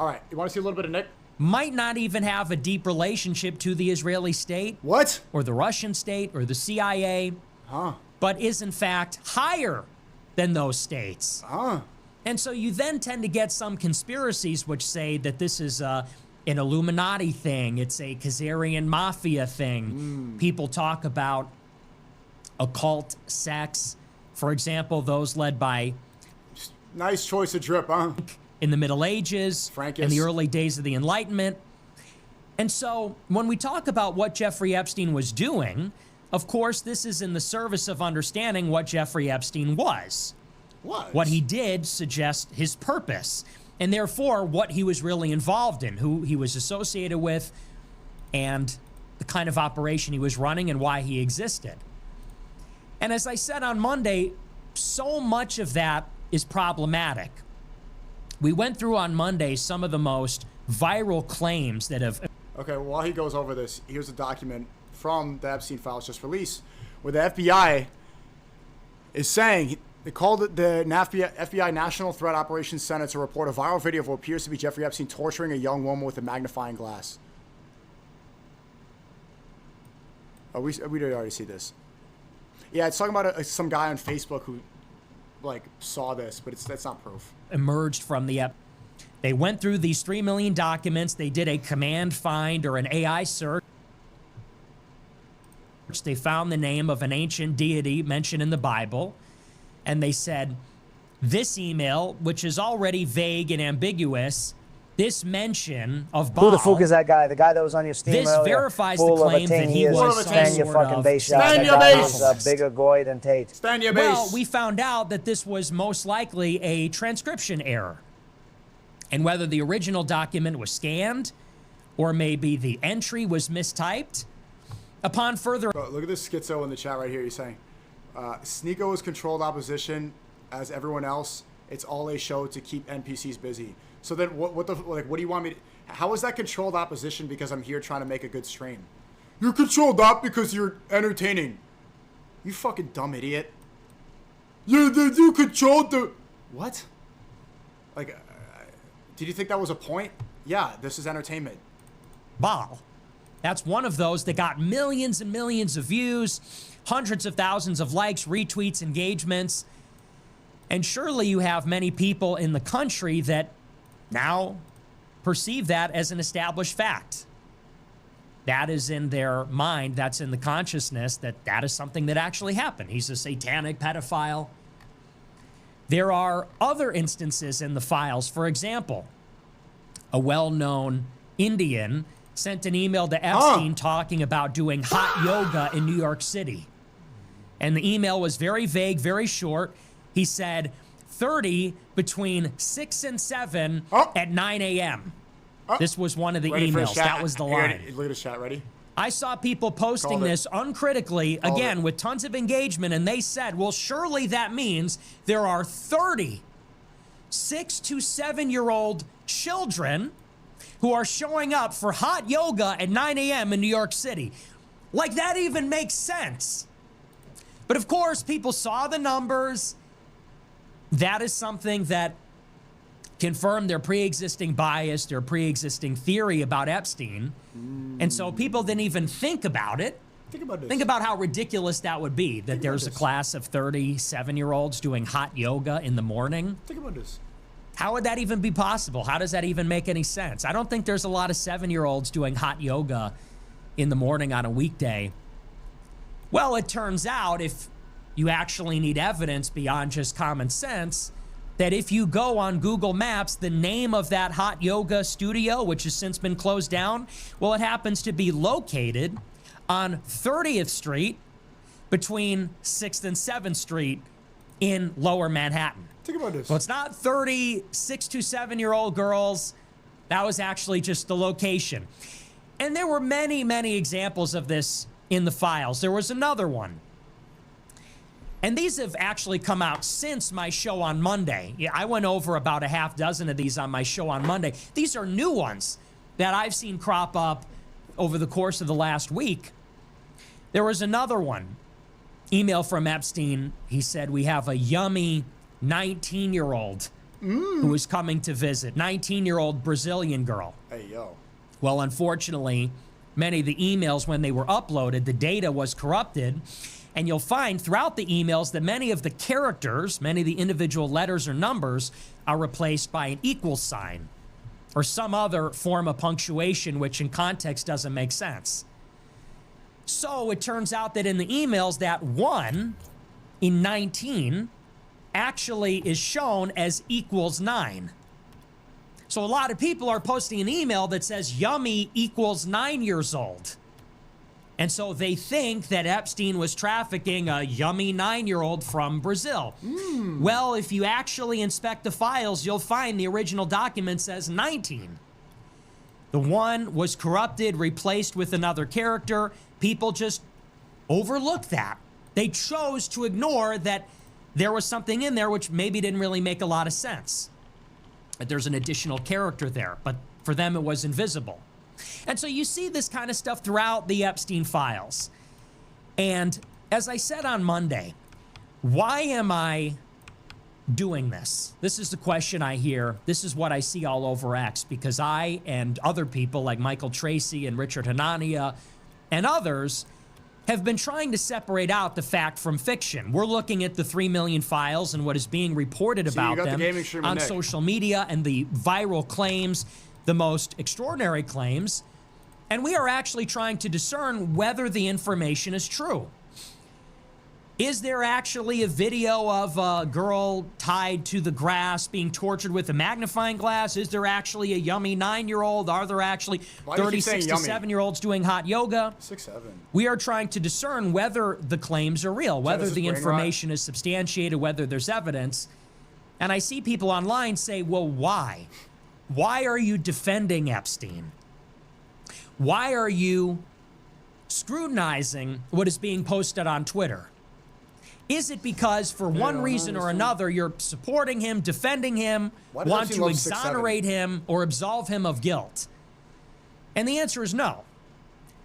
All right, you want to see a little bit of Nick? Might not even have a deep relationship to the Israeli state. What? Or the Russian state or the CIA. But is in fact higher than those states. And so you then tend to get some conspiracies which say that this is an Illuminati thing. It's a Khazarian mafia thing. People talk about occult sects. For example, those led by... Nice choice of drip, huh? In the Middle Ages, in the early days of the Enlightenment. And so when we talk about what Jeffrey Epstein was doing, of course, this is in the service of understanding what Jeffrey Epstein was. What he did suggests his purpose, and therefore what he was really involved in, who he was associated with, and the kind of operation he was running and why he existed. And as I said on Monday, so much of that is problematic. We went through on Monday some of the most viral claims that have... Okay, well, while he goes over this, here's a document from the Epstein files just released, where the FBI is saying, they called it the FBI National Threat Operations Center to report a viral video of what appears to be Jeffrey Epstein torturing a young woman with a magnifying glass. Oh, we did already see this. Yeah, it's talking about some guy on Facebook who, like, saw this, but that's not proof. Emerged from the... They went through these 3 million documents. They did a command find or an AI search. They found the name of an ancient deity mentioned in the Bible. And they said, this email, which is already vague and ambiguous, this mention of Baal... Who the fuck is that guy? The guy that was on your Steam This earlier? verifies the claim that he was Stand your fucking base shot. Stand your base! A bigger goy than Tate. Stand your base! Well, we found out that this was most likely a transcription error. And whether the original document was scanned or maybe the entry was mistyped, upon further... Bro, look at this schizo in the chat right here. He's saying, SNEAKO is controlled opposition as everyone else. It's all a show to keep NPCs busy. So then what do you want me to... How is that controlled opposition because I'm here trying to make a good stream? You're controlled op because you're entertaining. You fucking dumb idiot. You controlled the... What? Like, did you think that was a point? Yeah, this is entertainment. Baal. That's one of those that got millions and millions of views, hundreds of thousands of likes, retweets, engagements. And surely you have many people in the country that now perceive that as an established fact. That is in their mind, that's in the consciousness, that is something that actually happened. He's a satanic pedophile. There are other instances in the files. For example, a well-known Indian sent an email to Epstein talking about doing hot yoga in New York City. And the email was very vague, very short. He said 30 between 6 and 7 at 9 a.m. This was one of the emails. That was the line. Look at the chat. Ready? I saw people posting this uncritically, again, with tons of engagement, and they said, well, surely that means there are 30 6 to 7-year-old children who are showing up for hot yoga at 9 a.m. in New York City. Like, that even makes sense. But of course, people saw the numbers. That is something that confirmed their pre-existing bias, their pre-existing theory about Epstein. And so people didn't even think about it. Think about this. Think about how ridiculous that would be, that there's a class of 37-year-olds doing hot yoga in the morning. Think about this. How would that even be possible? How does that even make any sense? I don't think there's a lot of 7-year-olds doing hot yoga in the morning on a weekday. Well, it turns out, if you actually need evidence beyond just common sense, that if you go on Google Maps, the name of that hot yoga studio, which has since been closed down, well, it happens to be located on 30th Street between 6th and 7th Street in Lower Manhattan. Think about this. Well, it's not 30 6 to 7-year-old girls. That was actually just the location. And there were many, many examples of this in the files. There was another one. And these have actually come out since my show on Monday. Yeah, I went over about a half dozen of these on my show on Monday. These are new ones that I've seen crop up over the course of the last week. There was another one. Email from Epstein. He said, we have a yummy 19-year-old who was coming to visit. 19-year-old Brazilian girl. Hey, yo. Well, unfortunately, many of the emails, when they were uploaded, the data was corrupted. And you'll find throughout the emails that many of the characters, many of the individual letters or numbers, are replaced by an equal sign or some other form of punctuation, which in context doesn't make sense. So it turns out that in the emails, that 1 in 19 actually is shown as equals 9. So a lot of people are posting an email that says yummy equals 9 years old. And so they think that Epstein was trafficking a yummy 9-year-old from Brazil. Well, if you actually inspect the files, you'll find the original document says 19. The 1 was corrupted, replaced with another character. People just overlooked that. They chose to ignore that there was something in there which maybe didn't really make a lot of sense. That there's an additional character there, but for them it was invisible. And so you see this kind of stuff throughout the Epstein files. And as I said on Monday, why am I doing this? This is the question I hear. This is what I see all over X, because I and other people like Michael Tracy and Richard Hanania and others have been trying to separate out the fact from fiction. We're looking at the 3 million files and what is being reported about them on social media and the viral claims, the most extraordinary claims, and we are actually trying to discern whether the information is true. Is there actually a video of a girl tied to the grass being tortured with a magnifying glass? Is there actually a yummy 9-year-old? Are there actually 36 to 7-year-olds doing hot yoga? 6, 7. We are trying to discern whether the claims are real, whether the information is substantiated, whether there's evidence. And I see people online say, well, why? Why are you defending Epstein? Why are you scrutinizing what is being posted on Twitter? Is it because for one reason or another you're supporting him, defending him, want to exonerate him or absolve him of guilt? And the answer is no.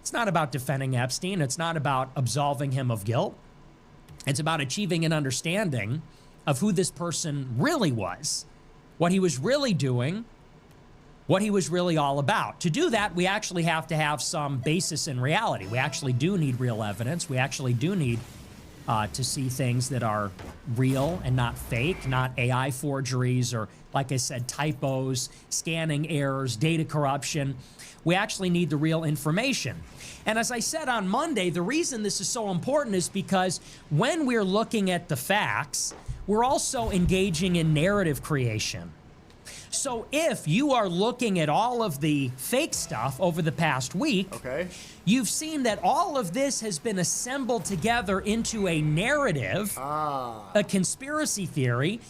It's not about defending Epstein. It's not about absolving him of guilt. It's about achieving an understanding of who this person really was, what he was really doing, what he was really all about. To do that, we actually have to have some basis in reality. We actually do need real evidence. We actually do need to see things that are real and not fake, not AI forgeries or, like I said, typos, scanning errors, data corruption. We actually need the real information. And as I said on Monday, the reason this is so important is because when we're looking at the facts, we're also engaging in narrative creation. So if you are looking at all of the fake stuff over the past week, you've seen that all of this has been assembled together into a narrative, a conspiracy theory.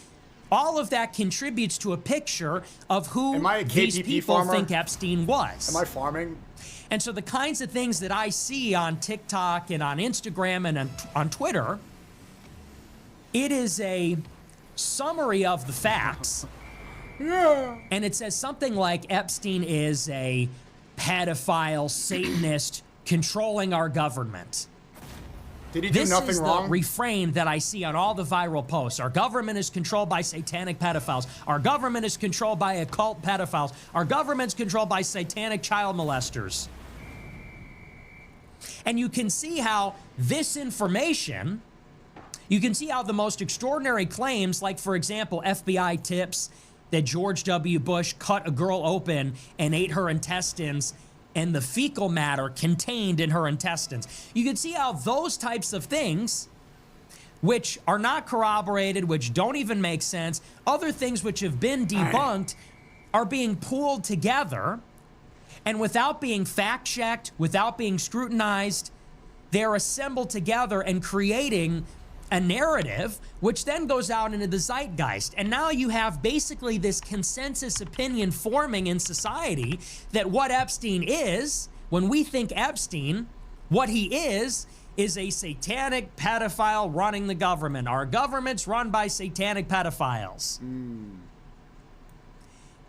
All of that contributes to a picture of who these people think Epstein was. Am I farming? And so the kinds of things that I see on TikTok and on Instagram and on Twitter, it is a summary of the facts. Yeah. And it says something like Epstein is a pedophile, Satanist, controlling our government. Did he do nothing wrong? This is the refrain that I see on all the viral posts. Our government is controlled by satanic pedophiles. Our government is controlled by occult pedophiles. Our government's controlled by satanic child molesters. And you can see how this information, you can see how the most extraordinary claims, like, for example, FBI tips that George W. Bush cut a girl open and ate her intestines and the fecal matter contained in her intestines. You can see how those types of things, which are not corroborated, which don't even make sense, other things which have been debunked, are being pooled together, and without being fact-checked, without being scrutinized, they're assembled together and creating a narrative, which then goes out into the zeitgeist. And now you have basically this consensus opinion forming in society that what Epstein is, when we think Epstein, what he is a satanic pedophile running the government. Our government's run by satanic pedophiles.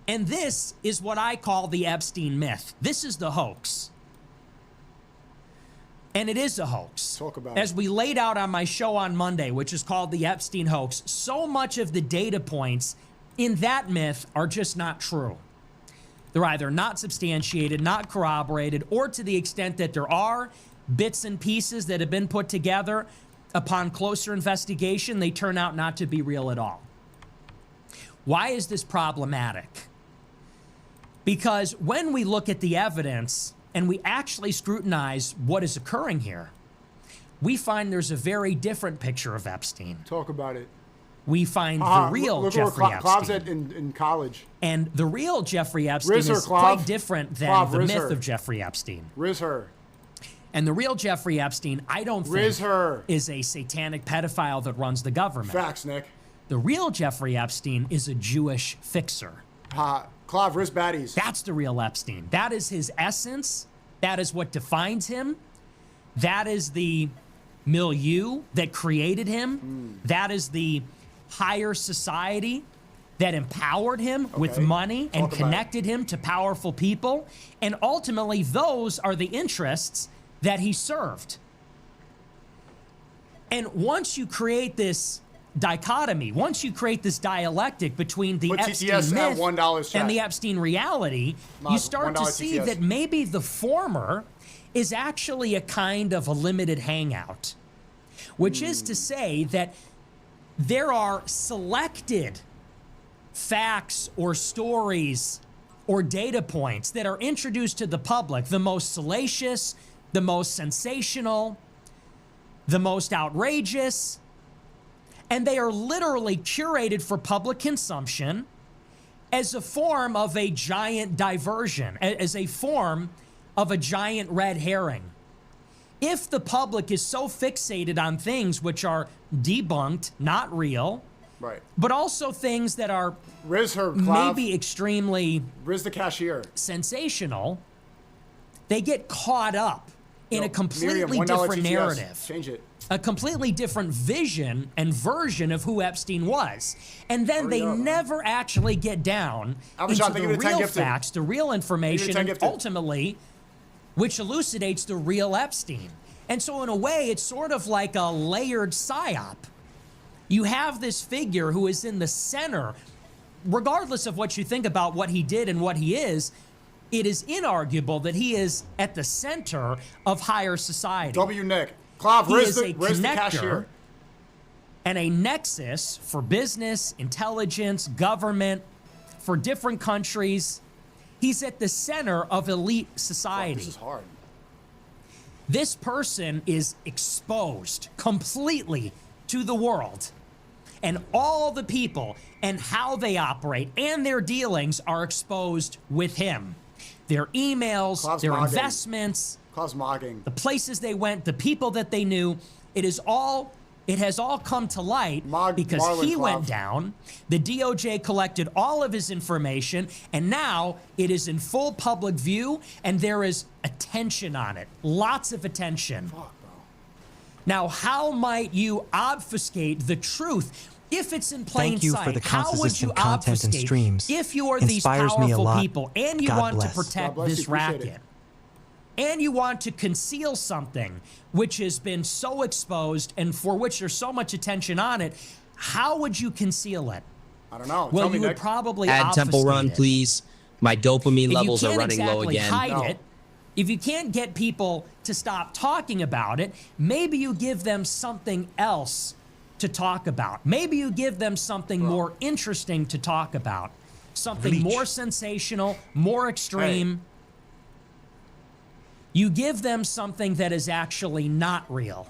And this is what I call the Epstein myth. This is the hoax. And it is a hoax. Talk about As we laid out on my show on Monday, which is called the Epstein hoax, so much of the data points in that myth are just not true. They're either not substantiated, not corroborated, or to the extent that there are bits and pieces that have been put together, upon closer investigation, they turn out not to be real at all. Why is this problematic? Because when we look at the evidence and we actually scrutinize what is occurring here, we find there's a very different picture of Epstein. Talk about it. We find the real look Jeffrey where Clav's Epstein. at in college. And the real Jeffrey Epstein is Clav. quite different than Clav, the riz myth her. of Jeffrey Epstein. Riz her. And the real Jeffrey Epstein, I don't Riz think, her. is a satanic pedophile that runs the government. Facts, Nick. The real Jeffrey Epstein is a Jewish fixer. Clav, riz baddies. That's the real Epstein. That is his essence. That is what defines him. That is the milieu that created him. That is the higher society that empowered him with money and connected him to powerful people. And ultimately, those are the interests that he served. And once you create this dichotomy, once you create this dialectic between the Put Epstein TTS at myth $1 chat. and the Epstein reality, you start to $1 see TTS. that maybe the former is actually a kind of a limited hangout, which is to say that there are selected facts or stories or data points that are introduced to the public, the most salacious, the most sensational, the most outrageous, and they are literally curated for public consumption as a form of a giant diversion, as a form of a giant red herring. If the public is so fixated on things which are debunked, not real, Right. but also things that are Riz her, Clav. maybe extremely Riz the cashier. sensational, they get caught up in a completely Miriam, $1 different TTS. narrative, Change it. a completely different vision and version of who Epstein was. And then they never actually get down into thank you the for the 10 real gifted. facts, the real information, 10 and gifted. ultimately, which elucidates the real Epstein. And so in a way, it's sort of like a layered psyop. You have this figure who is in the center, regardless of what you think about what he did and what he is, it is inarguable that he is at the center of higher society. W Nick. Clav, He Riz is the a cashier. connector and a nexus for business, intelligence, government, for different countries. He's at the center of elite society. This is hard. This person is exposed completely to the world. And all the people and how they operate and their dealings are exposed with him. Their emails, Clav's their mogging. investments, Clav's mogging. the places they went, the people that they knew. It has all come to light because Marlon he Clav. went down. The DOJ collected all of his information, and now it is in full public view, and there is attention on it. Lots of attention. Fuck, bro. Now, how might you obfuscate the truth if it's in plain Thank you sight? for the How would you consistent content and obfuscate streams. if you are these Inspires me a powerful lot. people and you God want bless. to protect God bless this you. Appreciate racket? it. And you want to conceal something which has been so exposed and for which there's so much attention on it, how would you conceal it? I don't know. Well, Tell me, you would Nick. probably Add Temple obfuscate Run, it. please. My dopamine If levels you are can't running exactly low again. hide No. it, if you can't get people to stop talking about it, maybe you give them something else to talk about. Maybe you give them something more interesting to talk about. Something Bleach. more sensational, more extreme. You give them something that is actually not real.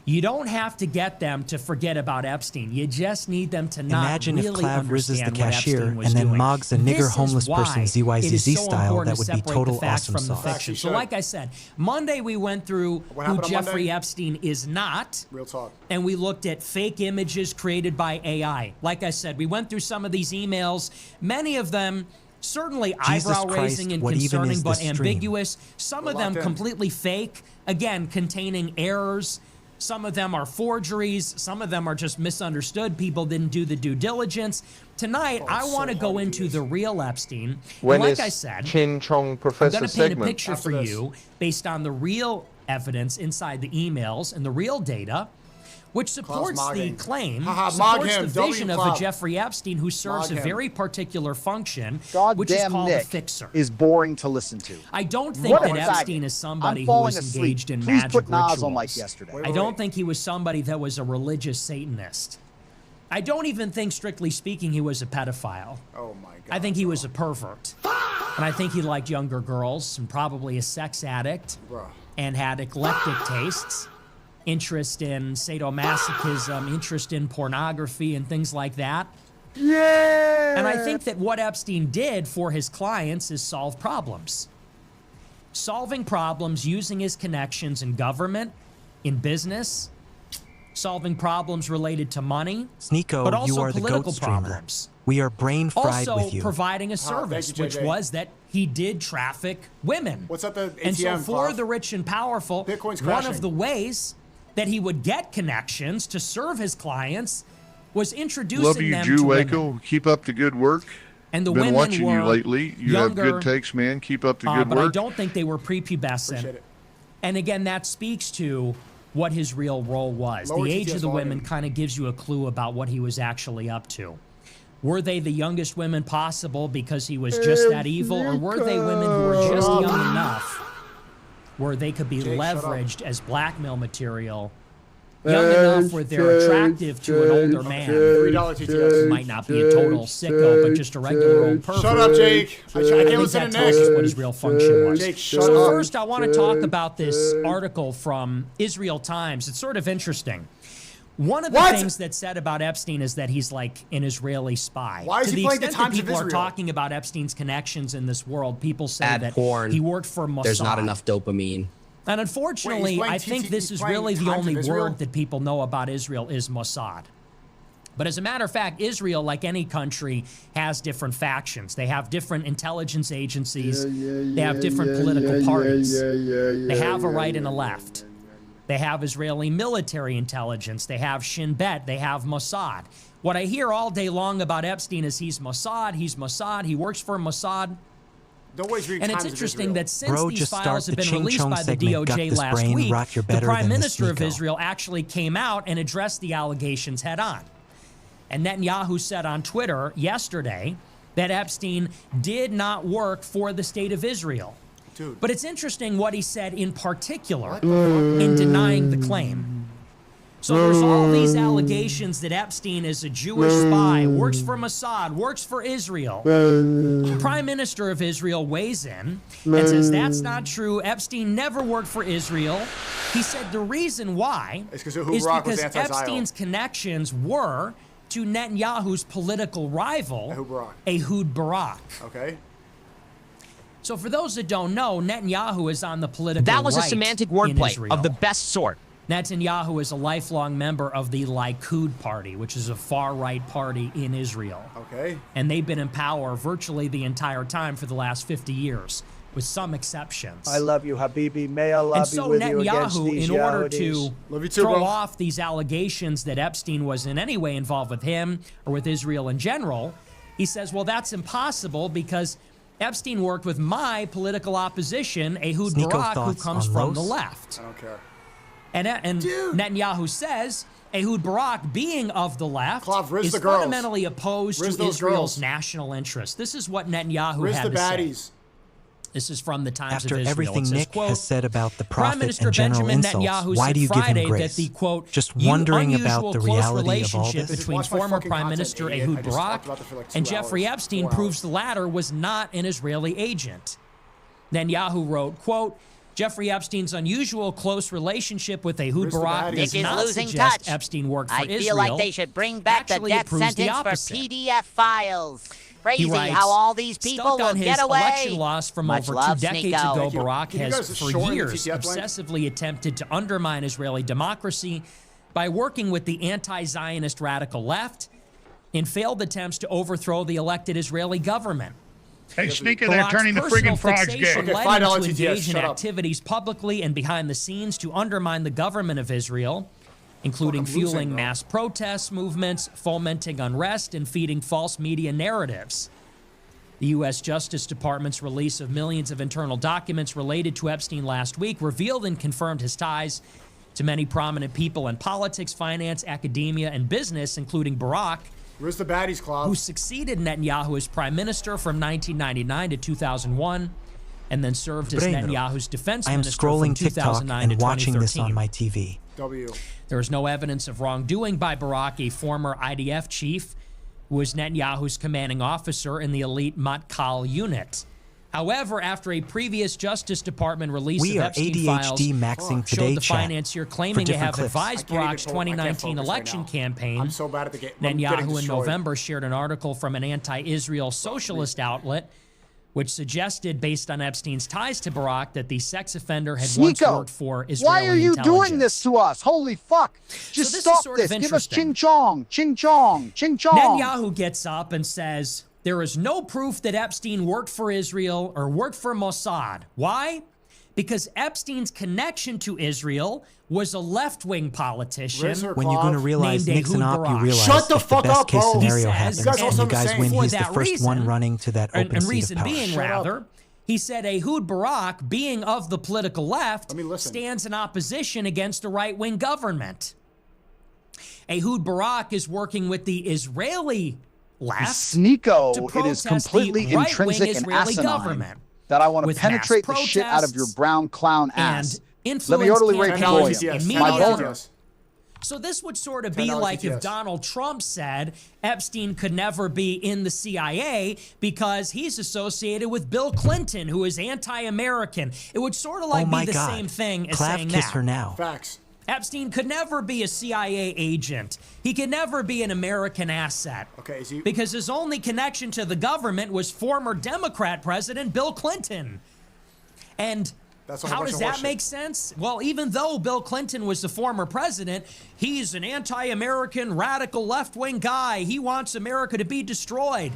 You don't have to get them to forget about Epstein. You just need them to not Imagine if really Clav rizzes the understand what cashier Epstein was and then doing. mogs a nigger This is homeless why person it ZYZZ is so style. important That to would be separate total the facts awesome from the sauce. fiction. You So should. like I said, Monday we went through What who happened on Jeffrey Monday? Epstein is not. Real talk. And we looked at fake images created by AI. Like I said, we went through some of these emails. Many of them certainly Jesus eyebrow-raising Christ, and what even concerning, is but this stream? ambiguous. Some We're of them locked in. completely fake, again, containing errors. Some of them are forgeries. Some of them are just misunderstood. People didn't do the due diligence. Tonight, I it's want to so go hard to into do the this. real Epstein. When And like is I said, Chin Chong I'm Professor going to paint a segment? picture After for this. you based on the real evidence inside the emails and the real data. which supports the Mogging. claim, Haha, supports mog him, the vision W of a Club. Jeffrey Epstein who serves Mog a him. very particular function, which is Goddamn called Nick a fixer. is boring to listen to. I don't think What a that faggot. Epstein is somebody I'm who falling was asleep. engaged in Please magic put Nas rituals. on like yesterday. I don't think he was somebody that was a religious Satanist. I don't even think, strictly speaking, he was a pedophile. Oh my God. I think he was a pervert. And I think he liked younger girls and probably a sex addict Bruh. and had eclectic tastes, interest in sadomasochism, interest in pornography and things like that. Yeah. And I think that what Epstein did for his clients is solve problems. Solving problems using his connections in government, in business, solving problems related to money, SNEAKO, but also you are the political goat streamer. problems. We are brain fried Also with you. providing a thank service, you, which JJ. was that he did traffic women. What's at the And so ATM, for Prof? the rich and powerful, Bitcoin's one crashing. of the ways that he would get connections to serve his clients was introducing Love you, them Jew to women. Waco. Keep up the good work. And the Been women watching were you lately. You younger, have good takes, man. Keep up the good but I work. don't think they were Appreciate prepubescent. it. And again, that speaks to what his real role was. Lower The age TTS of the volume. women kind of gives you a clue about what he was actually up to. Were they the youngest women possible because he was just that evil, or were they women who were just young enough where they could be Jake, shut up. leveraged as blackmail material, young enough where they're attractive to an older man $3 who TTS. might not be a total sicko, but just a regular old pervert? Shut up, Jake. I I can't think listen that to tells us Nick. what his real function was. Jake, shut so up. first, I want to talk about this article from Israel Times. It's sort of interesting. One of the What? things that's said about Epstein is that he's like an Israeli spy. Why is to he the playing the extent Times that of people are Israel? talking about Epstein's connections in this world, people say Ad that porn. he worked for Mossad. There's not enough dopamine. And unfortunately, playing I think TT this he's is playing really the Times of only Israel? word that people know about Israel is Mossad. But as a matter of fact, Israel, like any country, has different factions. They have different intelligence agencies. They have different political parties. They have a right and a left. They have Israeli military intelligence. They have Shin Bet. They have Mossad. What I hear all day long about Epstein is he's Mossad, he works for Mossad. Don't always read And it's Times of interesting Israel. that since Bro, these just files start have the been Ching released Chong by the segment, Gut DOJ this last brain, week, rock, you're the better Prime than the Minister of SNEAKO. Israel actually came out and addressed the allegations head on. And Netanyahu said on Twitter yesterday that Epstein did not work for the state of Israel. Dude. But it's interesting what he said in particular in denying the claim. So there's all these allegations that Epstein is a Jewish spy, works for Mossad, works for Israel. The Prime Minister of Israel weighs in and says that's not true. Epstein never worked for Israel. He said the reason why It's 'cause is Ehud Barak was because anti-Zionist. Epstein's connections were to Netanyahu's political rival, Ehud Barak. Ehud Barak. Okay. So for those that don't know, Netanyahu is on the political That was a right semantic in wordplay Israel. of the best sort. Netanyahu is a lifelong member of the Likud party, which is a far-right party in Israel. Okay. And they've been in power virtually the entire time for the last 50 years, with some exceptions. I love you, Habibi. May I love And you so with you against Netanyahu, these in order Yahudis. to Love you too, throw bro. off these allegations that Epstein was in any way involved with him or with Israel in general, he says, well, that's impossible because Epstein worked with my political opposition, Ehud SNEAKO Barak, who thoughts comes on from the Los? left. I don't care. And Dude. Netanyahu says Ehud Barak, being of the left, Clav, riz is the girls. fundamentally opposed Riz to those Israel's girls. national interest. This is what Netanyahu Riz had the to say. baddies. This is from the Times After of Israel. everything It says, Nick quote, has said about the Prime prophet Minister and general Benjamin insults, Netanyahu why said do you give Friday him grace? that the, quote, Just wondering about unusual the close reality of all relationship this? between Watch my former fucking Prime content, Minister idiot. I Ehud just Barak talked about it for like 2 and Jeffrey hours, Epstein 4 proves hours. the latter was not an Israeli agent. Netanyahu wrote, quote, Jeffrey Epstein's unusual close relationship with Ehud Where's the Barak baddies? does Nick is not losing suggest touch. Epstein worked for I Israel. feel like they should bring back the Actually, it death proves the sentence for opposite. PDF files. Crazy He writes, how all these people stuck will on his get away. election loss from Much over love, 2 decades SNEAKO. ago, Thank you. Barak Can you has guys for shorten the years TTF link? obsessively attempted to undermine Israeli democracy by working with the anti-Zionist radical left in failed attempts to overthrow the elected Israeli government. Hey, Sneaker, they're Barak's turning the personal friggin' frogs fixation gay. Okay, led him $5 to TTS, engage in shut up. activities publicly and behind the scenes to undermine the government of Israel, including Fuck, I'm losing, fueling bro. mass protests, movements, fomenting unrest, and feeding false media narratives. The U.S. Justice Department's release of millions of internal documents related to Epstein last week revealed and confirmed his ties to many prominent people in politics, finance, academia, and business, including Barack, Where's the baddies, Clav? who succeeded Netanyahu as prime minister from 1999 to 2001, and then served as Brainero. Netanyahu's defense I am minister from scrolling TikTok 2009 to and watching this 2013. on my TV. W. There is no evidence of wrongdoing by Barack, a former IDF chief who was Netanyahu's commanding officer in the elite Matkal unit. However, after a previous Justice Department release We of are Epstein files ADHD maxing showed today the chat financier claiming to different have clips. advised I can't Barack's even I can't 2019 focus election right now. campaign. I'm so bad at the game. I'm getting Netanyahu in destroyed. November shared an article from an anti-Israel socialist outlet which suggested, based on Epstein's ties to Barack, that the sex offender had once SNEAKO, worked for Israeli why are you intelligence. doing this to us? Holy fuck. Just this is stop sort of this. Give us interesting. ching chong, ching chong, ching chong. Netanyahu gets up and says, there is no proof that Epstein worked for Israel or worked for Mossad. Why? Because Epstein's connection to Israel was a left-wing politician. Rizzer, When you're going to Clav. realize named Nixon Ehud up, you Barak. realize Shut the if fuck the best up, case bro. scenario He says- happens You guys and also you guys saying- win, For he's the that first one reason- running to that open and seat reason of power. being, Shut rather, he said Ehud Barak, being of the political left, Let me listen. stands in opposition against a right-wing government. Ehud Barak is working with the Israeli left to SNEAKO, it is protest completely the right-wing intrinsic and Israeli asinine government that I want to with penetrate the mass shit out of your protests brown clown and ass. influence Let me orderly rate campaigns people in TTS. media. My 10 voter. TTS. So this would sort of be $10 like if TTS. Donald Trump said Epstein could never be in the CIA because he's associated with Bill Clinton, who is anti-American. It would sort of like Oh my be the God. same thing as Clav, saying kiss that. her now. Facts. Epstein could never be a CIA agent. He could never be an American asset. Okay, is he? Because his only connection to the government was former Democrat President Bill Clinton. And That's a whole how bunch does of that horseshit. make sense? Well, even though Bill Clinton was the former president, he's an anti-American, radical left-wing guy. He wants America to be destroyed.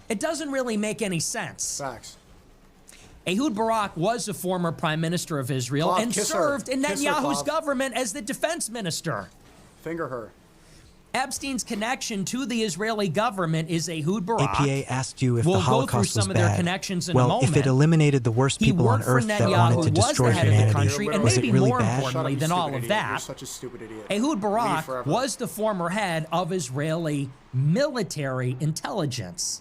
It doesn't really make any sense. Facts. Ehud Barak was a former prime minister of Israel Clav, and kiss her. served in Kiss her, Netanyahu's Clav. government as the defense minister. Finger her. Epstein's connection to the Israeli government is Ehud Barak. APA asked you if We'll the go through Holocaust was some of their bad. connections in a Well, if moment. it eliminated the worst He people on worked for earth that Netanyahu, wanted to was destroy the head of the humanity, country, and was it maybe really more bad? importantly than all of that, You're such a stupid idiot. Ehud Barak forever. was the former head of Israeli military intelligence.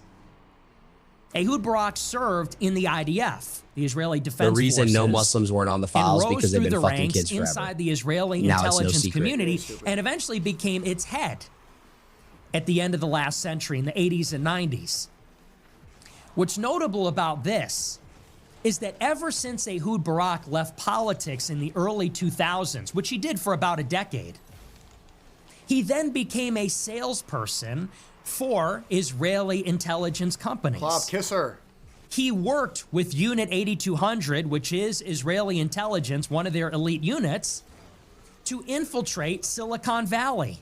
Ehud Barak served in the IDF, the Israeli Defense The reason no Forces, Muslims weren't on the and files rose because they've through been the fucking ranks kids forever. inside the Israeli Now it's no intelligence secret. community and eventually became its head at the end of the last century in the 80s and 90s. What's notable about this is that ever since Ehud Barak left politics in the early 2000s, which he did for about a decade, he then became a salesperson for Israeli intelligence companies. Clav, kiss her. He worked with Unit 8200, which is Israeli intelligence, one of their elite units, to infiltrate Silicon Valley.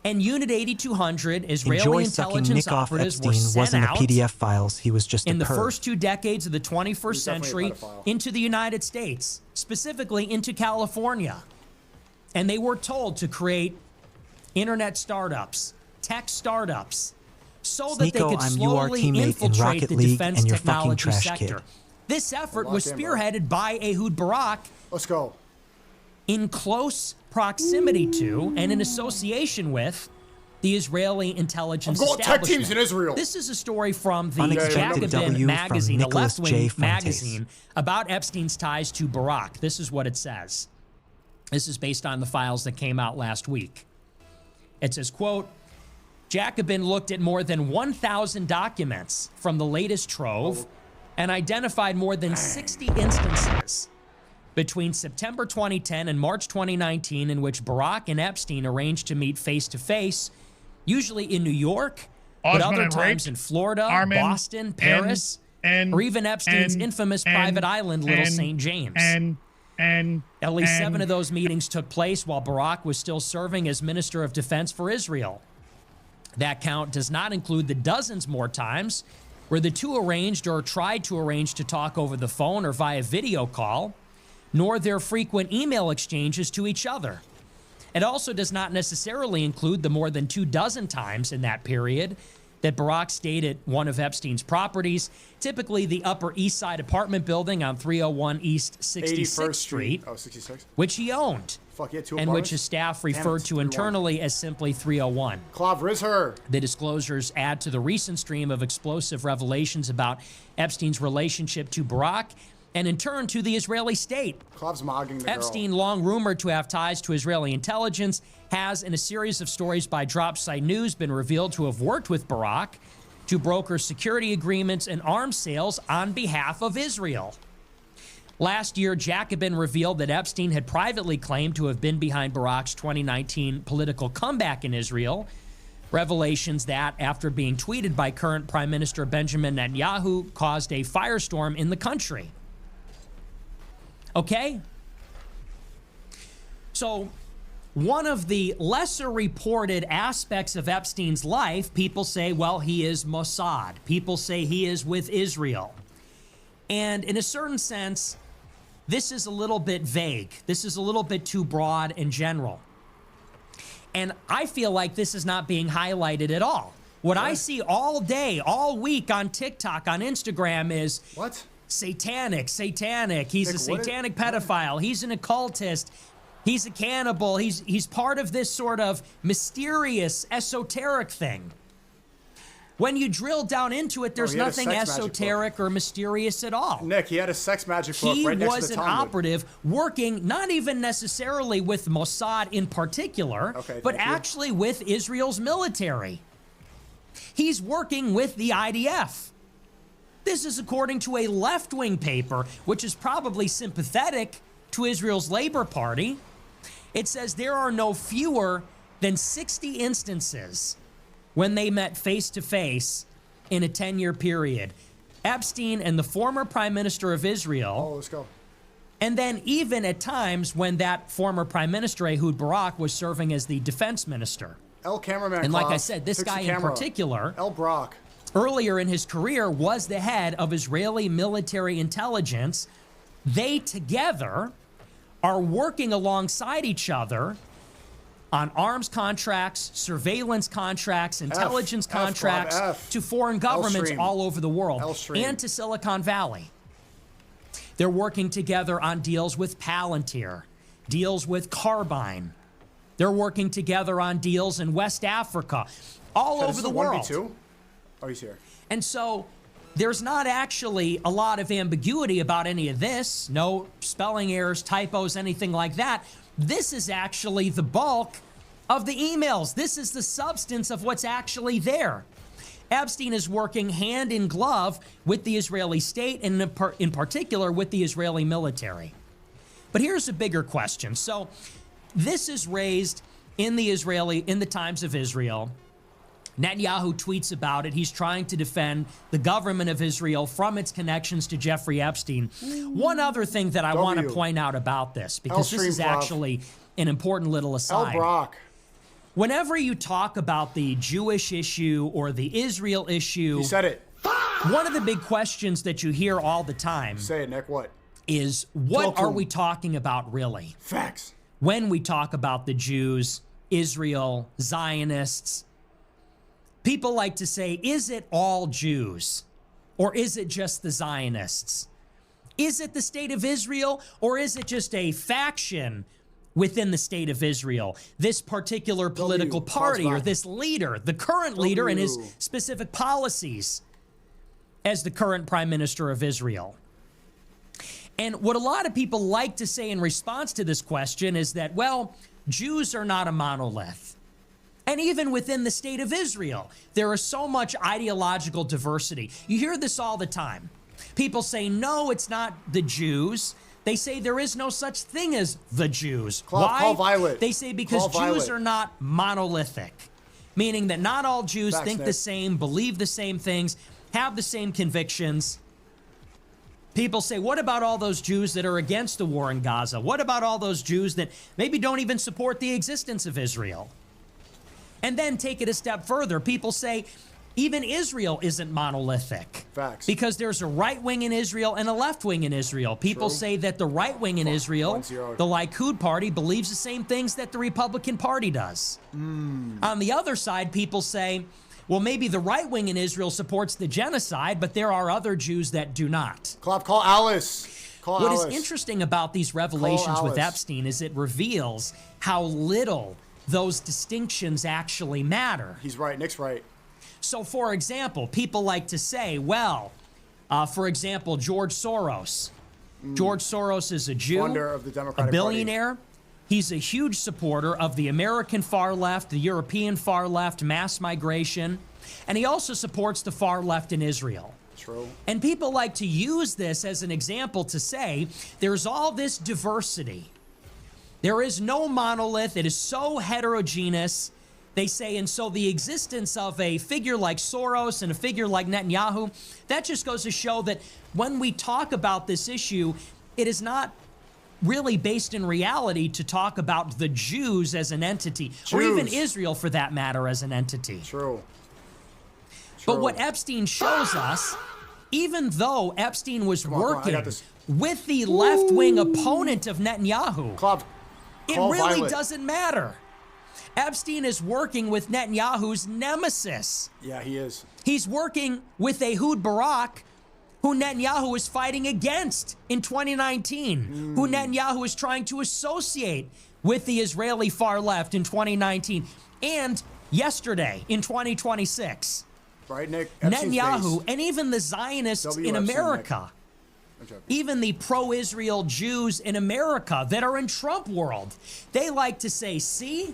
And Unit 8200, Israeli Enjoy sucking intelligence Nick off operatives Epstein were sent wasn't out a PDF files, he was just in a the perv. first 2 decades of the 21st He's definitely a century pedophile. into the United States, specifically into California. And they were told to create internet startups, tech startups, so that they SNEAKO, could I'm your slowly teammate in infiltrate Rocket the League, defense and you're fucking technology trash sector. kid. This effort Lock was in, bro. spearheaded by Ehud Barak Let's go. in close proximity to and in association with the Israeli intelligence I'm going tech establishment. teams in Israel. This is a story from the Unexpected W Jacobin from magazine, a Nicholas J. left-wing Fuentes. magazine, about Epstein's ties to Barak. This is what it says. This is based on the files that came out last week. It says, quote, Jacobin looked at more than 1,000 documents from the latest trove and identified more than 60 instances between September 2010 and March 2019 in which Barak and Epstein arranged to meet face-to-face, usually in New York, but Osman other and times raped in Florida, Armin Boston, Paris, or even Epstein's infamous private island, Little St. James. At least 7 of those meetings took place while Barak was still serving as Minister of Defense for Israel. That count does not include the dozens more times where the two arranged or tried to arrange to talk over the phone or via video call, nor their frequent email exchanges to each other. It also does not necessarily include the more than 24 times in that period that Barack stayed at one of Epstein's properties, typically the Upper East Side apartment building on 301 East 66th Street, Oh, 66. which he owned, Fuck yeah, 2 and apartments? which his staff Damn it, referred to 301. internally as simply 301. Clav Rizher. The disclosures add to the recent stream of explosive revelations about Epstein's relationship to Barack and in turn to the Israeli state. Clav's mogging the Epstein, girl. long rumored to have ties to Israeli intelligence, has, in a series of stories by Drop Site News, been revealed to have worked with Barack to broker security agreements and arms sales on behalf of Israel. Last year, Jacobin revealed that Epstein had privately claimed to have been behind Barack's 2019 political comeback in Israel. Revelations that, after being tweeted by current Prime Minister Benjamin Netanyahu, caused a firestorm in the country. Okay? So, one of the lesser reported aspects of Epstein's life, people say, well, he is Mossad. People say he is with Israel. And in a certain sense, this is a little bit vague. This is a little bit too broad and general. And I feel like this is not being highlighted at all. What I see all day, all week on TikTok, on Instagram is What? satanic. He's Nick, a satanic pedophile. He's an occultist. He's a cannibal. He's part of this sort of mysterious, esoteric thing. When you drill down into it, there's he had a nothing sex magic esoteric or mysterious at all. Nick, he had a sex magic book He right next was to an the Talmud. operative working not even necessarily with Mossad in particular, Okay, but thank you. actually with Israel's military. He's working with the IDF. This is according to a left-wing paper, which is probably sympathetic to Israel's Labor Party. It says there are no fewer than 60 instances when they met face-to-face in a 10-year period. Epstein and the former Prime Minister of Israel, Oh, let's go. and then even at times when that former Prime Minister, Ehud Barak, was serving as the defense minister. El cameraman. And like I Clav, said, this fix the guy in camera. particular, El Brock. earlier in his career, was the head of Israeli military intelligence. They together are working alongside each other on arms contracts, surveillance contracts, intelligence F, contracts Clav, F. to foreign governments L-stream. all over the world L-stream. and to Silicon Valley. They're working together on deals with Palantir, deals with Carbine. They're working together on deals in West Africa, all So this over is the a world. 1v2? Oh, he's here. And so there's not actually a lot of ambiguity about any of this. No spelling errors, typos, anything like that. This is actually the bulk of the emails. This is the substance of what's actually there. Epstein is working hand in glove with the Israeli state and in particular with the Israeli military. But here's a bigger question. So this is raised in the Times of Israel. Netanyahu tweets about it. He's trying to defend the government of Israel from its connections to Jeffrey Epstein. One other thing that I want to point out about this, because this is actually an important little El aside. Brock. Whenever you talk about the Jewish issue or the Israel issue, He said it. one of the big questions that you hear all the time Say it, Nick. What? is, what Welcome. are we talking about really? Facts. When we talk about the Jews, Israel, Zionists, people like to say, is it all Jews? Or is it just the Zionists? Is it the state of Israel? Or is it just a faction within the state of Israel? This particular political party or this leader, the current leader and his specific policies as the current prime minister of Israel. And what a lot of people like to say in response to this question is that, well, Jews are not a monolith. And even within the state of Israel, there is so much ideological diversity. You hear this all the time. People say, no, it's not the Jews. They say there is no such thing as the Jews. Why? Call Violet. They say because Call Jews Violet. are not monolithic, meaning that not all Jews Facts, think the Nick. same, believe the same things, have the same convictions. People say, what about all those Jews that are against the war in Gaza? What about all those Jews that maybe don't even support the existence of Israel? And then take it a step further. People say, even Israel isn't monolithic. Facts. Because there's a right wing in Israel and a left wing in Israel. People True. say that the right wing in Israel, 1-0. the Likud party, believes the same things that the Republican Party does. On the other side, people say, well, maybe the right wing in Israel supports the genocide, but there are other Jews that do not. Clav, call Alice. Call What Alice. is interesting about these revelations with Alice. Epstein is it reveals how little those distinctions actually matter. He's right. Nick's right. So, for example, people like to say, well, for example, George Soros. George Soros is a Jew, Founder of the a Democratic billionaire. He's a huge supporter of the American far left, the European far left, mass migration, and he also supports the far left in Israel. True. And people like to use this as an example to say there's all this diversity. There is no monolith. It is so heterogeneous. They say, and so the existence of a figure like Soros and a figure like Netanyahu, that just goes to show that when we talk about this issue, it is not really based in reality to talk about the Jews as an entity, or even Jews. Israel for that matter as an entity. True. But what Epstein shows us, even though Epstein was on, I working got this. with the left-wing opponent of Netanyahu, Clav, it call really Violet. doesn't matter. Epstein is working with Netanyahu's nemesis. Yeah, he is. He's working with Ehud Barak, who Netanyahu was fighting against in 2019, who Netanyahu is trying to associate with the Israeli far left in 2019, and yesterday in 2026. Right, Nick? Epstein's Netanyahu base. and even the Zionists in WFC, America, I'm joking. even the pro-Israel Jews in America that are in Trump world, they like to say, see,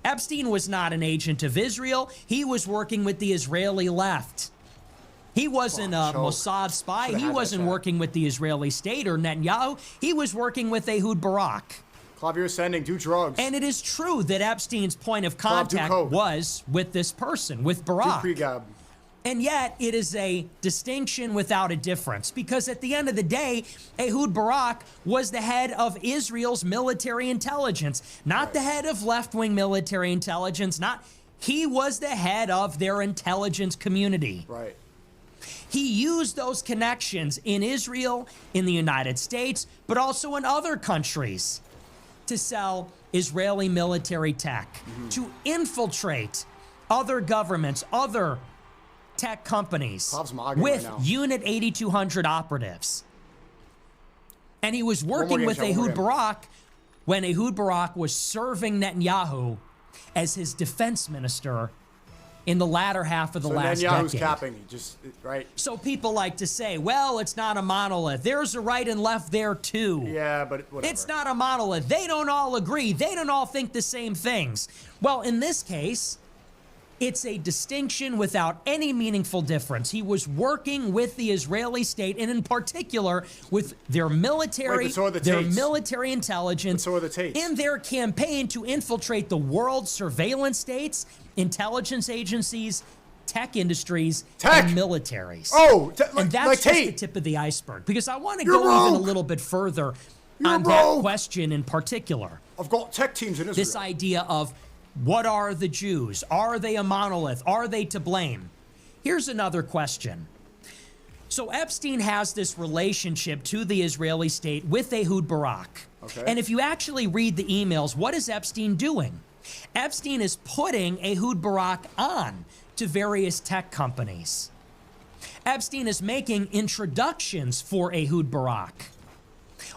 Epstein was not an agent of Israel. He was working with the Israeli left. He wasn't a choke. Mossad spy. Should've He had that wasn't shot. working with the Israeli state or Netanyahu. He was working with Ehud Barak. Clav, you're sending. Do drugs. And it is true that Epstein's point of Bob, do contact coke. was with this person, with Do Barak. pre-gab. And yet, it is a distinction without a difference. Because at the end of the day, Ehud Barak was the head of Israel's military intelligence, not the head of left-wing military intelligence. He was the head of their intelligence community. Right. He used those connections in Israel, in the United States, but also in other countries to sell Israeli military tech, to infiltrate other governments, other tech companies Bob's mogging with right now. Unit 8200 operatives. And he was working game, with Sean, one more Ehud game. Barak when Ehud Barak was serving Netanyahu as his defense minister in the latter half of the So last Netanyahu's decade. capping. He just, right? So people like to say, well, it's not a monolith. There's a right and left there too. Yeah, but whatever. It's not a monolith. They don't all agree. They don't all think the same things. Well, in this case, it's a distinction without any meaningful difference. He was working with the Israeli state, and in particular with their military, Wait, but so are the their Tates. military intelligence, But so are the Tates. in their campaign to infiltrate the world's surveillance states, intelligence agencies, tech industries, Tech! and militaries. Oh, And that's like just the Tate. tip of the iceberg. Because I want to You're go even a rogue. little bit further You're on that rogue. question in particular. I've got tech teams in Israel. This idea of what are the Jews? Are they a monolith? Are they to blame? Here's another question. So Epstein has this relationship to the Israeli state with Ehud Barak. Okay. And if you actually read the emails, what is Epstein doing? Epstein is putting Ehud Barak on to various tech companies. Epstein is making introductions for Ehud Barak.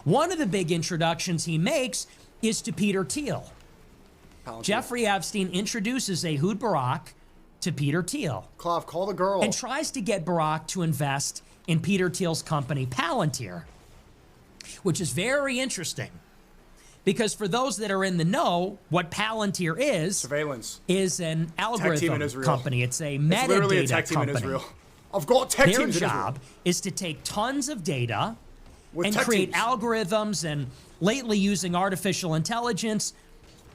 One of the big introductions he makes is to Peter Thiel. Jeffrey Epstein introduces Ehud Barak to Peter Thiel Clav, call the girl. and tries to get Barak to invest in Peter Thiel's company, Palantir, which is very interesting. Because for those that are in the know, what Palantir Surveillance. is an team in algorithm Israel. company. It's a It's literally a metadata tech team in company. Israel. I've got tech Their teams in Israel. job is to take tons of data With and tech create teams. algorithms, and lately using artificial intelligence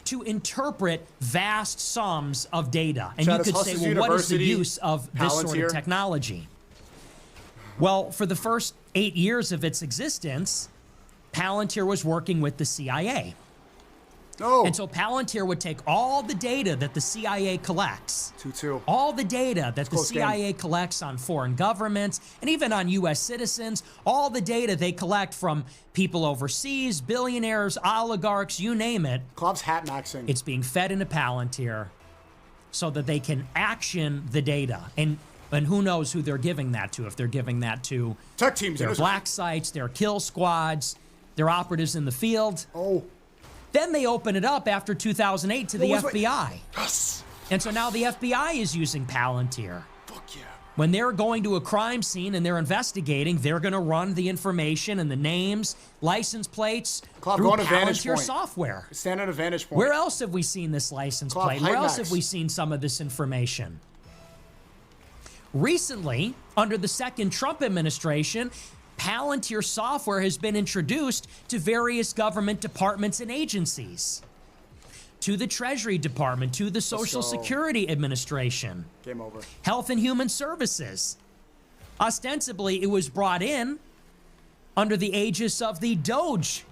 to interpret vast sums of data. And Chad, you is could say, Huston's well, what is the University use of this sort Palantir? of technology? Well, for the first 8 years of its existence, Palantir was working with the CIA. No. And so Palantir would take all the data that the CIA collects, 2-2. all the data that the close game. CIA collects on foreign governments and even on U.S. citizens, all the data they collect from people overseas, billionaires, oligarchs, you name it, Clav's hat maxing. it's being fed into Palantir. so that they can action the data. And who knows who they're giving that to, if they're giving that to Tech teams. their black sites, their kill squads, their operatives in the field. Oh. Then they open it up after 2008 to the FBI. Yes. And so now the FBI is using Palantir. Fuck yeah. When they're going to a crime scene and they're investigating, they're going to run the information and the names, license plates Claude, through go on a vantage Palantir point. software. Stand at a vantage point. Where else have we seen this license Claude, plate? Where else Hymax. have we seen some of this information? Recently, under the second Trump administration, Palantir software has been introduced to various government departments and agencies. To the Treasury Department, to the Social go. Security Administration. Game over. Health and Human Services. Ostensibly, it was brought in under the aegis of the DOGE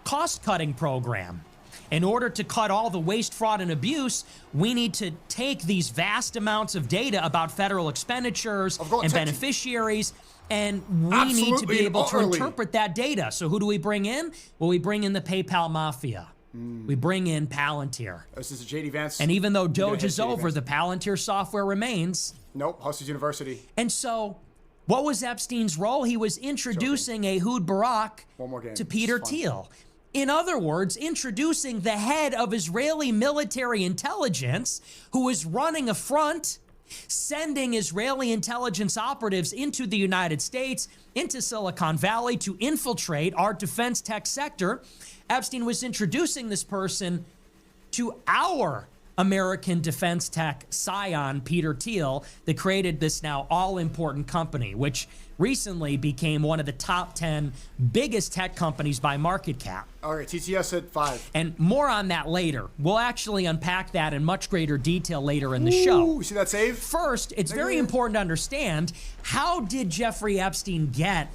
cost-cutting program. In order to cut all the waste, fraud, and abuse, we need to take these vast amounts of data about federal expenditures and beneficiaries, and we need to be able to interpret that data. So who do we bring in? Well, we bring in the PayPal Mafia. We bring in Palantir. This is a JD Vance. And even though You're gonna Doge hit is JD over, Vance. the Palantir software remains. Nope. Hustlers University. And so, what was Epstein's role? He was introducing Ehud Barak One more game. to This Peter is fun. Thiel. In other words, introducing the head of Israeli military intelligence, who is running a front, sending Israeli intelligence operatives into the United States, into Silicon Valley to infiltrate our defense tech sector. Epstein was introducing this person to our American defense tech scion, Peter Thiel, that created this now all-important company, which recently became one of the top 10 biggest tech companies by market cap. All right, TTS at 5. And more on that later. We'll actually unpack that in much greater detail later in the show. Ooh, see that save? First, it's very important to understand, how did Jeffrey Epstein get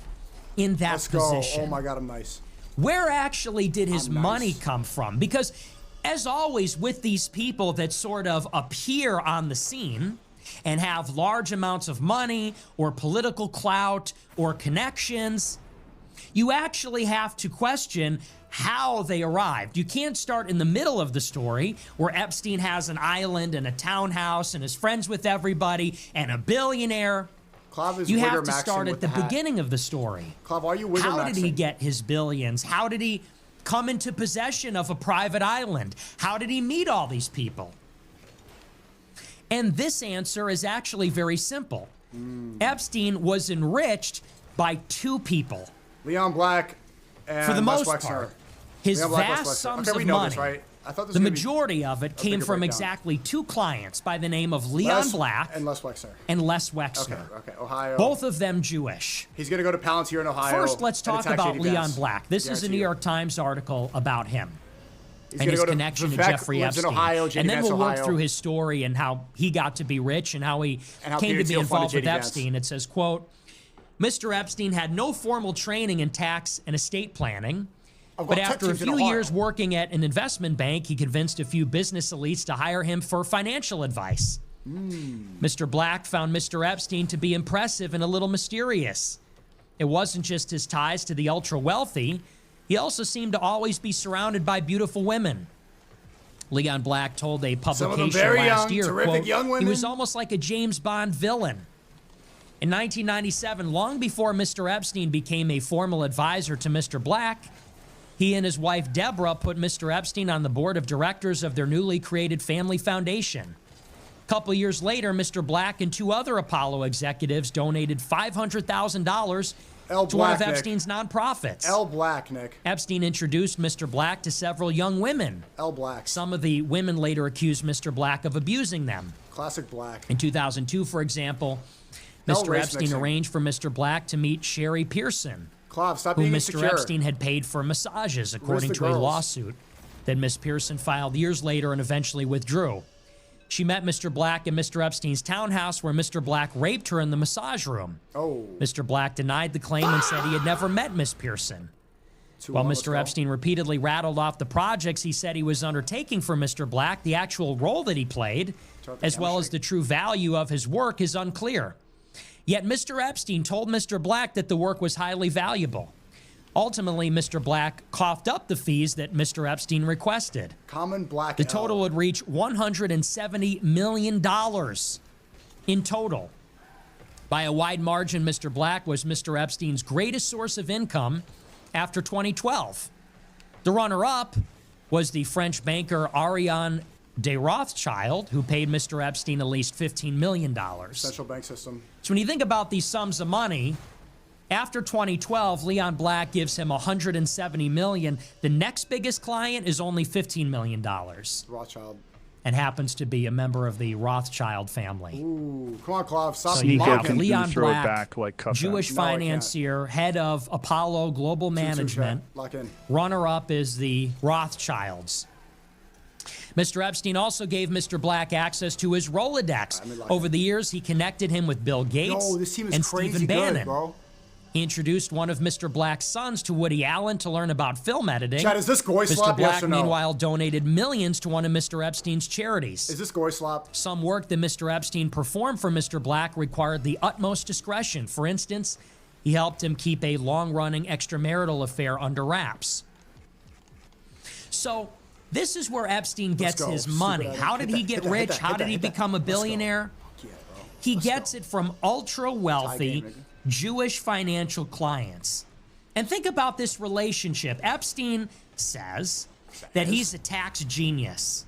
in that Let's go. position? Oh my God, I'm nice. Where actually did his I'm nice. money come from? Because, as always, with these people that sort of appear on the scene and have large amounts of money or political clout or connections, you actually have to question how they arrived. You can't start in the middle of the story where Epstein has an island and a townhouse and is friends with everybody and a billionaire. Clav is You have Wigger to maxing start with at the hat. beginning of the story. Clav, why are you Wigger How did he maxing? get his billions? How did he come into possession of a private island? How did he meet all these people? And this answer is actually very simple. Epstein was enriched by two people. Leon Black and For the Les most Wexner. part, his Leon Black, Les vast Wexner. sums Okay, we of know money, this, right? I thought this the was gonna be majority of it came bigger from breakdown. exactly two clients by the name of Leon Les Black and Les Wexner. and Les Wexner. Okay, Ohio. Both of them Jewish. He's gonna go to Palantir in Ohio. First, let's and talk attack about JD Leon Vance. Black. This is a Guarantee New you. York Times article about him He's and gonna his go to connection to Vivek, Jeffrey lives in Epstein. Ohio, JD And then Vance, we'll work Ohio. through his story and how he got to be rich and how he And how came Peter to be Thiel funded involved with JD Vance. Epstein. It says, quote, Mr. Epstein had no formal training in tax and estate planning, I've but got tech after a teams in few Ohio. years working at an investment bank, he convinced a few business elites to hire him for financial advice. Mr. Black found Mr. Epstein to be impressive and a little mysterious. It wasn't just his ties to the ultra-wealthy. He also seemed to always be surrounded by beautiful women. Leon Black told a Some of them publication very last young, year, terrific quote, young he women. was almost like a James Bond villain. In 1997, long before Mr. Epstein became a formal advisor to Mr. Black, he and his wife Deborah put Mr. Epstein on the board of directors of their newly created family foundation. A couple years later, Mr. Black and two other Apollo executives donated $500,000 L. to one of Black, Nick. Epstein's nonprofits. L. Black, Nick. Epstein introduced Mr. Black to several young women. L. Black. Some of the women later accused Mr. Black of abusing them. Classic Black. In 2002, for example, No Mr. race Epstein mixing. arranged for Mr. Black to meet Sherry Pearson, Clav, stop who being Mr. insecure. Epstein had paid for massages, according the to a girls? lawsuit that Miss Pearson filed years later and eventually withdrew. She met Mr. Black in Mr. Epstein's townhouse where Mr. Black raped her in the massage room. Oh. Mr. Black denied the claim and said he had never met Miss Pearson. While let's Mr. go. Epstein repeatedly rattled off the projects he said he was undertaking for Mr. Black, the actual role that he played, as well as the true value of his work, is unclear. Yet Mr. Epstein told Mr. Black that the work was highly valuable. Ultimately, Mr. Black coughed up the fees that Mr. Epstein requested. Common black. The total would reach $170 million in total. By a wide margin, Mr. Black was Mr. Epstein's greatest source of income after 2012. The runner-up was the French banker Ariane de Rothschild, who paid Mr. Epstein at least $15 million. Central bank system. So when you think about these sums of money, after 2012, Leon Black gives him $170 million. The next biggest client is only $15 million. Rothschild. And happens to be a member of the Rothschild family. Ooh, come on, Clav. Stop So you SNEAKO have can Leon throw it Black, back like cup Jewish No, I can't. financier, head of Apollo Global Management. Lock in. Runner-up is the Rothschilds. Mr. Epstein also gave Mr. Black access to his Rolodex. Over the years, he connected him with Bill Gates Yo, this team is and crazy Stephen Bannon. good, bro. He introduced one of Mr. Black's sons to Woody Allen to learn about film editing. Chad, is this Goy Mr. Slop, Black, yes or no? meanwhile, donated millions to one of Mr. Epstein's charities. Is this Goy Slop? Some work that Mr. Epstein performed for Mr. Black required the utmost discretion. For instance, he helped him keep a long-running extramarital affair under wraps. So this is where Epstein gets go. his Stupid money. Adam. How did he get rich? How did he become a billionaire? Yeah, bro. He gets it from ultra-wealthy Tie game, nigga. Jewish financial clients. And think about this relationship. Epstein says that he's a tax genius.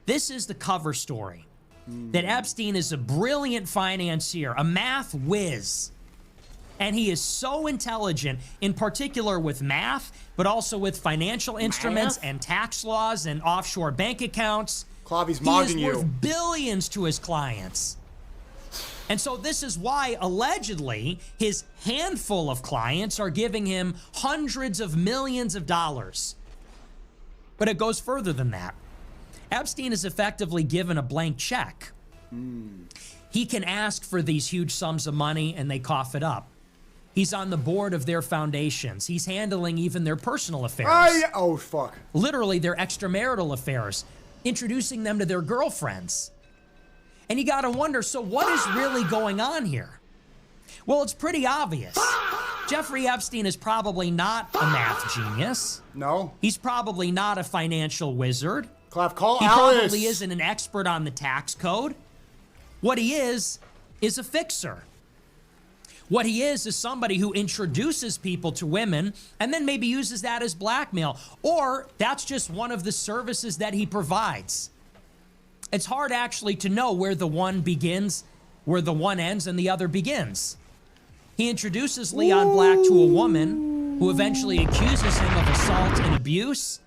This is the cover story. That Epstein is a brilliant financier, a math whiz. And he is so intelligent, in particular with math, but also with financial instruments and tax laws and offshore bank accounts. Clavy's He is mogging worth you. billions to his clients. And so this is why, allegedly, his handful of clients are giving him hundreds of millions of dollars. But it goes further than that. Epstein is effectively given a blank check. He can ask for these huge sums of money and they cough it up. He's on the board of their foundations. He's handling even their personal affairs. Oh, fuck. Literally their extramarital affairs, introducing them to their girlfriends. And you gotta wonder, so what is really going on here? Well, it's pretty obvious. Jeffrey Epstein is probably not a math genius. No. He's probably not a financial wizard. Clav, call He Alice. probably isn't an expert on the tax code. What he is a fixer. What he is somebody who introduces people to women and then maybe uses that as blackmail. Or that's just one of the services that he provides. It's hard actually to know where the one begins, where the one ends, and the other begins. He introduces Leon Black to a woman who eventually accuses him of assault and abuse.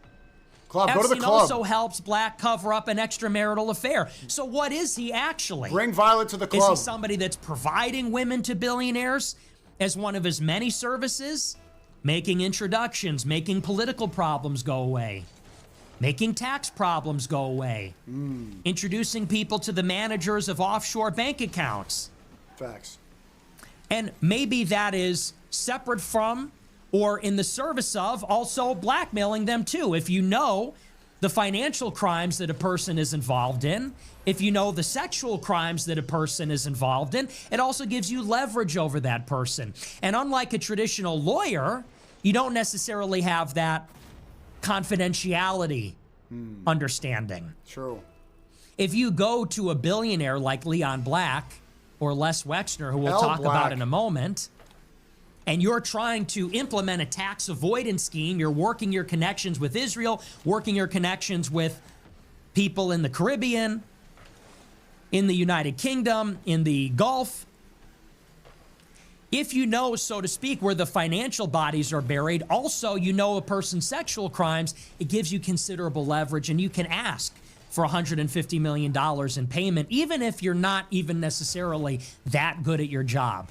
Clav, go to the Epstein club. also helps Black cover up an extramarital affair. So what is he actually? Bring Violet to the Is club. he somebody that's providing women to billionaires as one of his many services? Making introductions, making political problems go away. Making tax problems go away. Introducing people to the managers of offshore bank accounts. Facts. And maybe that is separate from or in the service of also blackmailing them too. If you know the financial crimes that a person is involved in, if you know the sexual crimes that a person is involved in, it also gives you leverage over that person. And unlike a traditional lawyer, you don't necessarily have that confidentiality understanding. True. If you go to a billionaire like Leon Black or Les Wexner, who we'll L. talk about Black. in a moment, and you're trying to implement a tax avoidance scheme, you're working your connections with Israel, working your connections with people in the Caribbean, in the United Kingdom, in the Gulf. If you know, so to speak, where the financial bodies are buried, also you know a person's sexual crimes, it gives you considerable leverage, and you can ask for $150 million in payment, even if you're not even necessarily that good at your job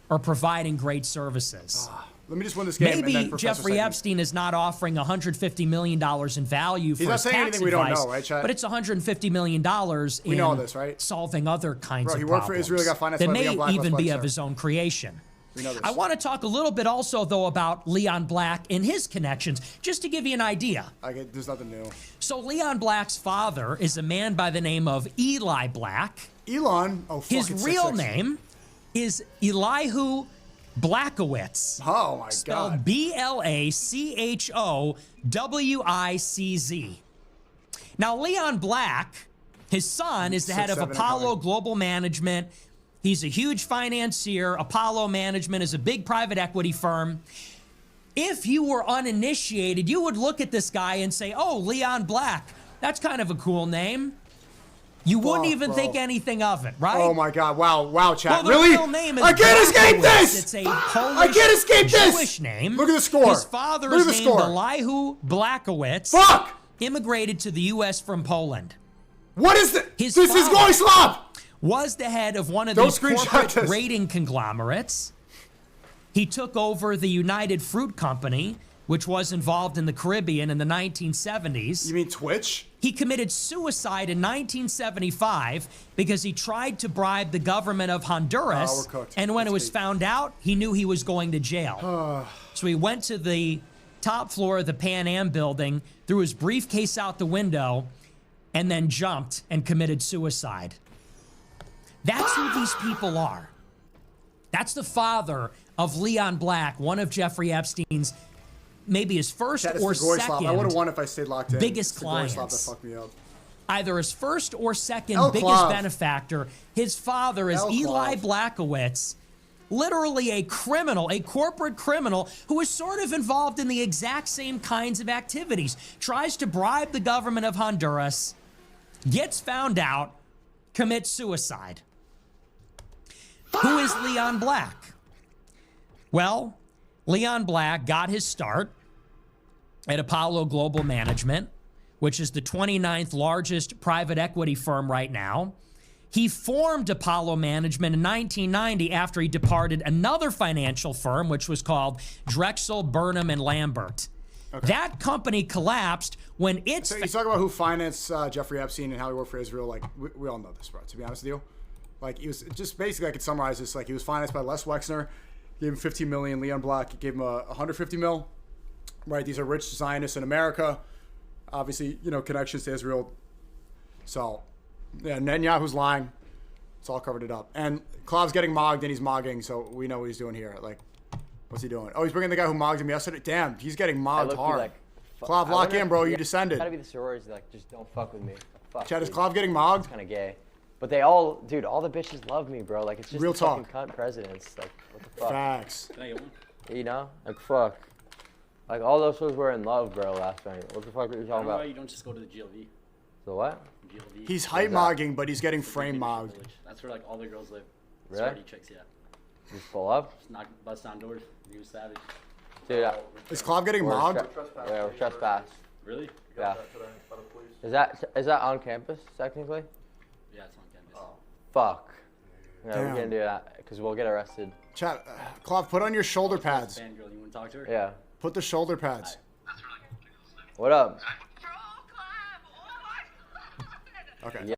or providing great services. Let me just win this game. and then Maybe Professor Jeffrey segment. Epstein is not offering $150 million in value for not his saying tax anything we don't advice, know, right, Chad? but it's $150 million in know this, right? solving other kinds Bro, of he worked for problems Israel, got financed that by may Leon Black, even let's be flex of her. his own creation. We know this. I want to talk a little bit also, though, about Leon Black and his connections, just to give you an idea. There's nothing new. So Leon Black's father is a man by the name of Eli Black. Elon. Oh, fuck. His it's real 6'6". name is Elihu Blachowicz. Oh my Spelled God. Blachowicz. Now, Leon Black, his son, is the head of 6'7" Apollo probably. Global Management. He's a huge financier. Apollo Management is a big private equity firm. If you were uninitiated, you would look at this guy and say, oh, Leon Black, that's kind of a cool name. You wouldn't Fuck, even bro. think anything of it, right? Oh my God! Wow, Well, chat. the Really? real name is I can't escape Blachowicz. this. It's a Polish I can't escape this. Jewish name. Look at the score. His father Look is at the named score. Elihu Blachowicz. Fuck! Immigrated to the U.S. from Poland. What is this? His This is father- going slop. Was the head of one of Don't these screenshot corporate this. rating conglomerates. He took over the United Fruit Company, which was involved in the Caribbean in the 1970s. You mean Twitch? He committed suicide in 1975 because he tried to bribe the government of Honduras. Oh, we're cooked. And when it Let's was be- found out, he knew he was going to jail. So he went to the top floor of the Pan Am building, threw his briefcase out the window, and then jumped and committed suicide. That's who these people are. That's the father of Leon Black, one of Jeffrey Epstein's, maybe his first Chat, it's or the goy slop. I would have second, won if I stayed locked in. biggest It's the goy slop that clients. fucked me up. either his first or second El biggest Clav. benefactor. His father is El Eli Clav. Blachowicz, literally a criminal, a corporate criminal who is sort of involved in the exact same kinds of activities. Tries to bribe the government of Honduras, gets found out, commits suicide. Who is Leon Black? Well, Leon Black got his start at Apollo Global Management, which is the 29th largest private equity firm right now. He formed Apollo Management in 1990 after he departed another financial firm, which was called Drexel, Burnham, and Lambert. That company collapsed when its... So you talk about who financed Jeffrey Epstein and how he worked for Israel. Like, we all know this, bro, to be honest with you. Like, he was just basically, I could summarize this. Like, he was financed by Les Wexner, gave him $15 million. Leon Black gave him $150 million. Right? These are rich Zionists in America. Obviously, you know, connections to Israel. So, yeah, Netanyahu's lying. It's all covered it up. And Clav's getting mogged, and he's mogging, so we know what he's doing here. Like, what's he doing? Oh, he's bringing the guy who mogged him yesterday. Damn, he's getting mogged hard. Clav, lock in, bro. You descended. Gotta be the sororities, like, just don't fuck with me. Fuck, Chad, is dude. Clav getting mogged? Kind of gay. But they all, dude, all the bitches love me, bro. Like, it's just Real the talk. fucking cunt presidents. Like, what the fuck? Facts. Can I get one? You know? Like, fuck. Like, all those ones were in love, bro, last night. What the fuck were you I talking don't know why about? you don't just go to the GLV. The what? GLV. He's hype mogging, but he's getting It's a frame big mogged. village. That's where like all the girls live. Really? Sorority chicks, yeah. Just pull up? Just knock, bust down doors. You savage. Dude, Is Clav getting mogged? yeah, we're trespass. Really? Yeah. Is that on campus, technically? Yeah, it's on campus. Fuck. Yeah, Damn. we can't do that, because we'll get arrested. Chat, Clav, put on your shoulder pads. Fangirl, you want to talk to her? Yeah. Put the shoulder pads. What up? Okay. Yeah.